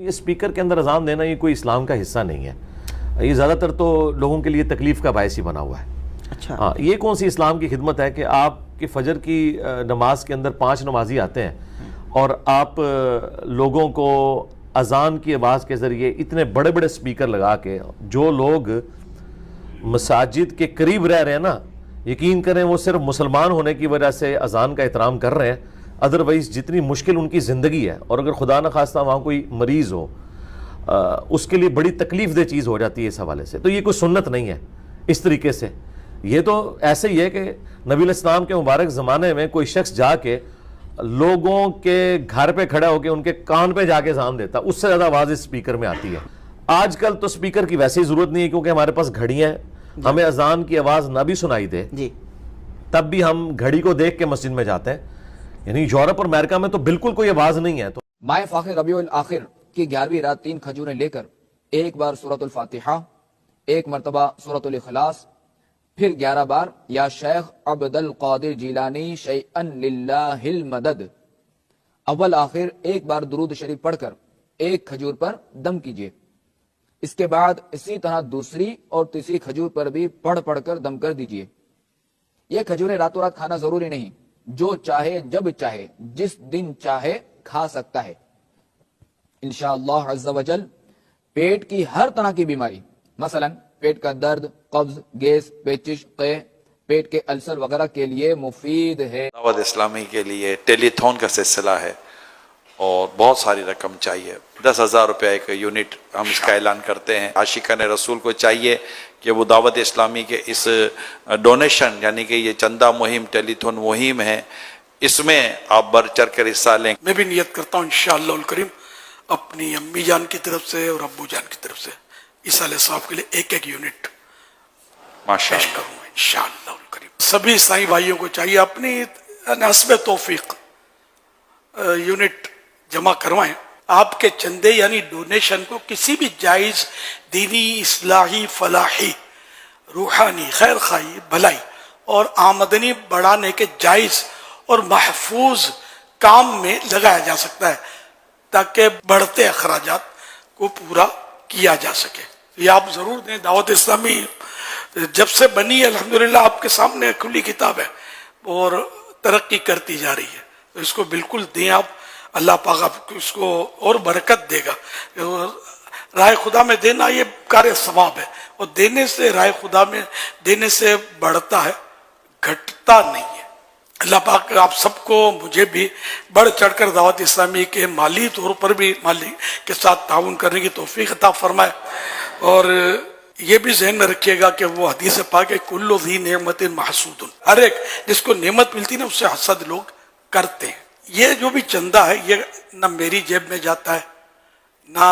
یہ سپیکر کے اندر اذان دینا یہ کوئی اسلام کا حصہ نہیں ہے، یہ زیادہ تر تو لوگوں کے لیے تکلیف کا باعث ہی بنا ہوا ہے۔ اچھا ہاں، یہ کون سی اسلام کی خدمت ہے کہ آپ کی فجر کی نماز کے اندر 5 نمازی آتے ہیں اور آپ لوگوں کو اذان کی آواز کے ذریعے اتنے بڑے بڑے سپیکر لگا کے، جو لوگ مساجد کے قریب رہ رہے ہیں نا، یقین کریں وہ صرف مسلمان ہونے کی وجہ سے اذان کا احترام کر رہے ہیں، ادروائز جتنی مشکل ان کی زندگی ہے، اور اگر خدا نخواستہ وہاں کوئی مریض ہو اس کے لیے بڑی تکلیف دہ چیز ہو جاتی ہے اس حوالے سے، تو یہ کوئی سنت نہیں ہے اس طریقے سے۔ یہ تو ایسے ہی ہے کہ نبی علیہ السلام کے مبارک زمانے میں کوئی شخص جا کے لوگوں کے گھر پہ کھڑا ہو کے ان کے کان پہ جا کے اذان دیتا، اس سے زیادہ آواز اس سپیکر میں آتی ہے۔ آج کل تو سپیکر کی ویسے ہی ضرورت نہیں ہے کیونکہ ہمارے پاس گھڑیاں ہیں، ہمیں اذان کی آواز نہ بھی سنائی دے جی تب بھی ہم گھڑی کو دیکھ کے مسجد میں جاتے ہیں۔ یعنی یورپ اور امریکہ میں تو بالکل کوئی آواز نہیں ہے۔ تو ماہ فاخر ربیع الاخر کی 11ویں رات 3 کھجوریں لے کر ایک بار سورۃ الفاتحہ، ایک مرتبہ سورۃ الاخلاص، پھر 11 بار یا شیخ عبد القادر جیلانی شیئا للہ المدد، اول آخر ایک بار درود شریف پڑھ کر ایک کھجور پر دم کیجیے۔ اس کے بعد اسی طرح دوسری اور تیسری کھجور پر بھی پڑھ کر دم کر دیجیے۔ یہ کھجوریں راتوں رات کھانا ضروری نہیں، جو چاہے جب چاہے جس دن چاہے کھا سکتا ہے۔ انشاءاللہ عز و جل پیٹ کی ہر طرح کی بیماری، مثلا پیٹ کا درد، قبض، گیس، پیچش، قے، پیٹ کے السر وغیرہ کے لیے مفید ہے۔ دعوت اسلامی کے لیے ٹیلی تھون کا سلسلہ ہے اور بہت ساری رقم چاہیے، 10,000 روپے ایک یونٹ ہم اس کا اعلان کرتے ہیں۔ عاشقان رسول کو چاہیے کہ وہ دعوت اسلامی کے اس ڈونیشن یعنی کہ یہ چندہ مہم ٹیلی تھون مہم ہے، اس میں آپ بڑھ چڑھ کر حصہ لیں۔ میں بھی نیت کرتا ہوں انشاءاللہ الکریم اپنی امی جان کی طرف سے اور ابو جان کی طرف سے اس علیہ صاحب کے لیے ایک یونٹ ماشاء پیش اللہ کروں گا انشاءاللہ الکریم۔ سبھی عیسائی بھائیوں کو چاہیے اپنی حسب توفیق یونٹ جمع کروائیں۔ آپ کے چندے یعنی ڈونیشن کو کسی بھی جائز دینی، اصلاحی، فلاحی، روحانی، خیر خواہی، بھلائی اور آمدنی بڑھانے کے جائز اور محفوظ کام میں لگایا جا سکتا ہے تاکہ بڑھتے اخراجات کو پورا کیا جا سکے۔ یہ آپ ضرور دیں۔ دعوت اسلامی جب سے بنی ہے الحمدللہ آپ کے سامنے کھلی کتاب ہے اور ترقی کرتی جا رہی ہے، تو اس کو بالکل دیں آپ، اللہ پاک آپ کو اس کو اور برکت دے گا۔ رائے خدا میں دینا یہ کار ثواب ہے، اور دینے سے رائے خدا میں دینے سے بڑھتا ہے، گھٹتا نہیں ہے۔ اللہ پاک آپ سب کو، مجھے بھی بڑھ چڑھ کر دعوت اسلامی کے مالی طور پر بھی مالی کے ساتھ تعاون کرنے کی توفیق عطا فرمائے۔ اور یہ بھی ذہن میں رکھیے گا کہ وہ حدیث پاک ہے کل ذی نعمت محسود، ہر ایک جس کو نعمت ملتی نا اس سے حسد لوگ کرتے ہیں۔ یہ جو بھی چندہ ہے یہ نہ میری جیب میں جاتا ہے نہ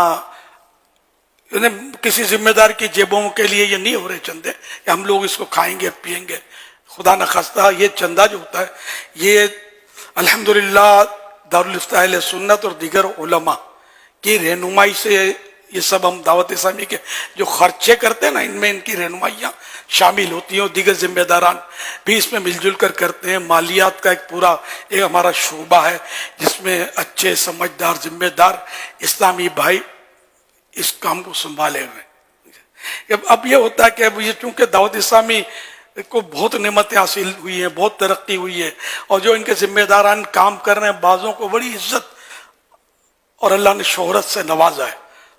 کسی ذمہ دار کی جیبوں کے لیے، یہ نہیں ہو رہے چندے کہ ہم لوگ اس کو کھائیں گے پیئیں گے، خدا نخواستہ۔ یہ چندہ جو ہوتا ہے یہ الحمدللہ دارالفتاح اہل سنت اور دیگر علماء کی رہنمائی سے یہ سب ہم دعوت اسلامی کے جو خرچے کرتے ہیں نا ان میں ان کی رہنمائیاں شامل ہوتی ہیں، اور دیگر ذمہ داران بھی اس میں مل جل کر کرتے ہیں۔ مالیات کا ایک پورا ایک ہمارا شعبہ ہے جس میں اچھے سمجھدار ذمہ دار اسلامی بھائی اس کام کو سنبھالے ہوئے۔ اب یہ ہوتا ہے کہ اب یہ چونکہ دعوت اسلامی کو بہت نعمتیں حاصل ہوئی ہیں، بہت ترقی ہوئی ہے، اور جو ان کے ذمہ داران کام کر رہے ہیں بعضوں کو بڑی عزت اور اللہ نے شہرت سے نوازا ہے،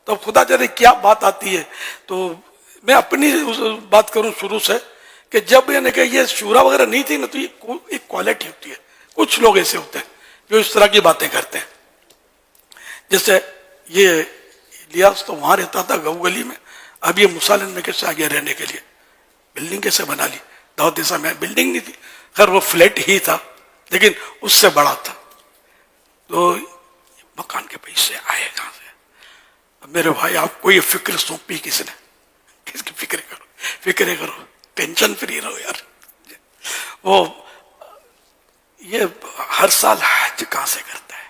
تو خدا جانے کیا بات آتی ہے۔ تو میں اپنی بات کروں شروع سے کہ جب یعنی کہ یہ شورا وغیرہ نہیں تھی نا تو یہ ایک کوالٹی ہوتی ہے، کچھ لوگ ایسے ہوتے ہیں جو اس طرح کی باتیں کرتے ہیں۔ جیسے یہ الیاس تو وہاں رہتا تھا گو گلی میں، اب یہ مسالن میں کیسے آگے رہنے کے لیے بلڈنگ کیسے بنا لی؟ دعوت اسلامی میں بلڈنگ نہیں تھی، خیر وہ فلیٹ ہی تھا لیکن اس سے بڑا تھا۔ تو مکان کے پیسے آئے کہاں سے؟ اب میرے بھائی آپ کو یہ فکر سونپی کس نے؟ کس کی فکر کرو؟ فکر کرو، ٹینشن فری رہو یار۔ وہ یہ ہر سال حج کہاں سے کرتا ہے؟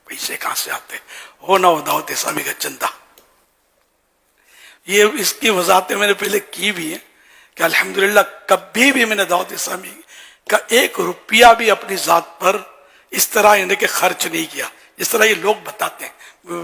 پیسے کہاں سے آتے؟ ہونا وہ دعوت اسلامی کا چندہ۔ یہ اس کی وضاحتیں میں نے پہلے کی بھی ہیں کہ الحمدللہ کبھی بھی میں نے دعوت اسلامی کا 1 روپیہ بھی اپنی ذات پر اس طرح یعنی کہ خرچ نہیں کیا جس طرح یہ لوگ بتاتے ہیں۔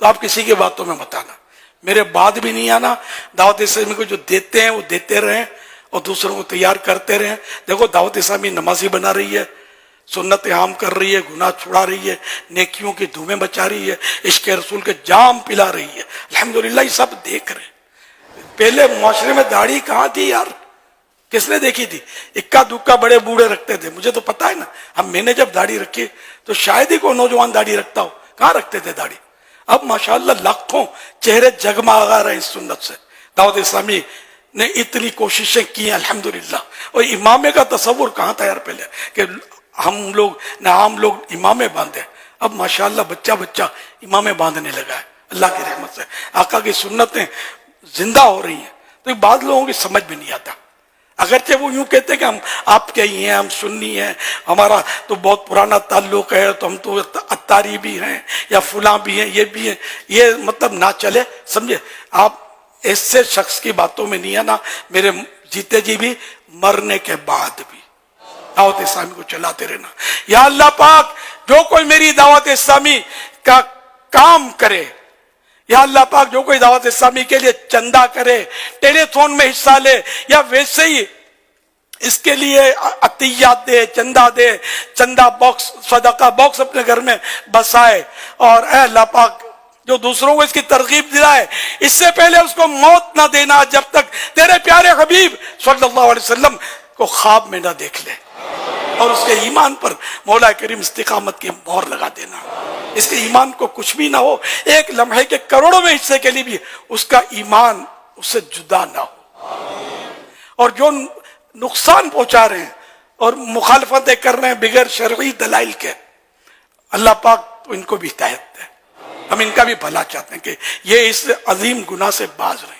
تو آپ کسی کی باتوں میں مت آنا، میرے بعد بھی نہیں آنا. دعوت اسلامی کو جو دیتے ہیں وہ دیتے رہیں اور دوسروں کو تیار کرتے رہیں. دیکھو دعوت اسلامی نمازی بنا رہی ہے، سنت عام کر رہی ہے، گناہ چھڑا رہی ہے، نیکیوں کی دھومیں بچا رہی ہے، عشق رسول کے جام پلا رہی ہے. الحمدللہ یہ سب دیکھ رہے ہیں. پہلے معاشرے میں داڑھی کہاں تھی یار؟ کس نے دیکھی تھی؟ اکا دکا بڑے بوڑھے رکھتے تھے. مجھے تو پتا ہے نا، میں نے جب داڑھی رکھی تو شاید ہی کوئی نوجوان داڑھی رکھتا ہو. کہاں رکھتے تھے داڑھی؟ اب ماشاءاللہ لاکھوں چہرے جگمگا رہے ہیں اس سنت سے. دعوت اسلامی نے اتنی کوششیں کی ہیں الحمدللہ. اور امامے کا تصور کہاں تھا یار پہلے کہ ہم لوگ نہ عام لوگ امامے باندھے. اب ماشاءاللہ بچہ بچہ امامے باندھنے لگا ہے اللہ کی رحمت سے. آقا کی سنتیں زندہ ہو رہی ہیں. تو بعض لوگوں کی سمجھ میں نہیں آتا، اگرچہ وہ یوں کہتے ہیں کہ ہم آپ کے ہی ہیں، ہم سنی ہیں، ہمارا تو بہت پرانا تعلق ہے، تو ہم تو اتاری بھی ہیں یا فلاں بھی ہیں، یہ بھی ہیں. یہ مطلب نہ چلے، سمجھے؟ آپ ایسے شخص کی باتوں میں نہیں آنا. میرے جیتے جی بھی، مرنے کے بعد بھی دعوت اسلامی کو چلاتے رہنا. یا اللہ پاک جو کوئی میری دعوت اسلامی کا کام کرے، یا اللہ پاک جو کوئی دعوت اسلامی کے لیے چندہ کرے، ٹیلی تھون میں حصہ لے، یا ویسے ہی اس کے لیے عطیات دے، چندہ دے، چندہ باکس، صدقہ باکس اپنے گھر میں بسائے، اور اے اللہ پاک جو دوسروں کو اس کی ترغیب دلائے، اس سے پہلے اس کو موت نہ دینا جب تک تیرے پیارے حبیب صلی اللہ علیہ وسلم کو خواب میں نہ دیکھ لے، اور اس کے ایمان پر مولا کریم استقامت کی مہر لگا دینا. اس کے ایمان کو کچھ بھی نہ ہو، ایک لمحے کے کروڑوں میں حصے کے لیے بھی اس کا ایمان اس سے جدا نہ ہو. اور جو نقصان پہنچا رہے ہیں اور مخالفتیں کر رہے ہیں بغیر شرعی دلائل کے، اللہ پاک ان کو بھی ہدایت دے. ہم ان کا بھی بھلا چاہتے ہیں کہ یہ اس عظیم گناہ سے باز رہیں.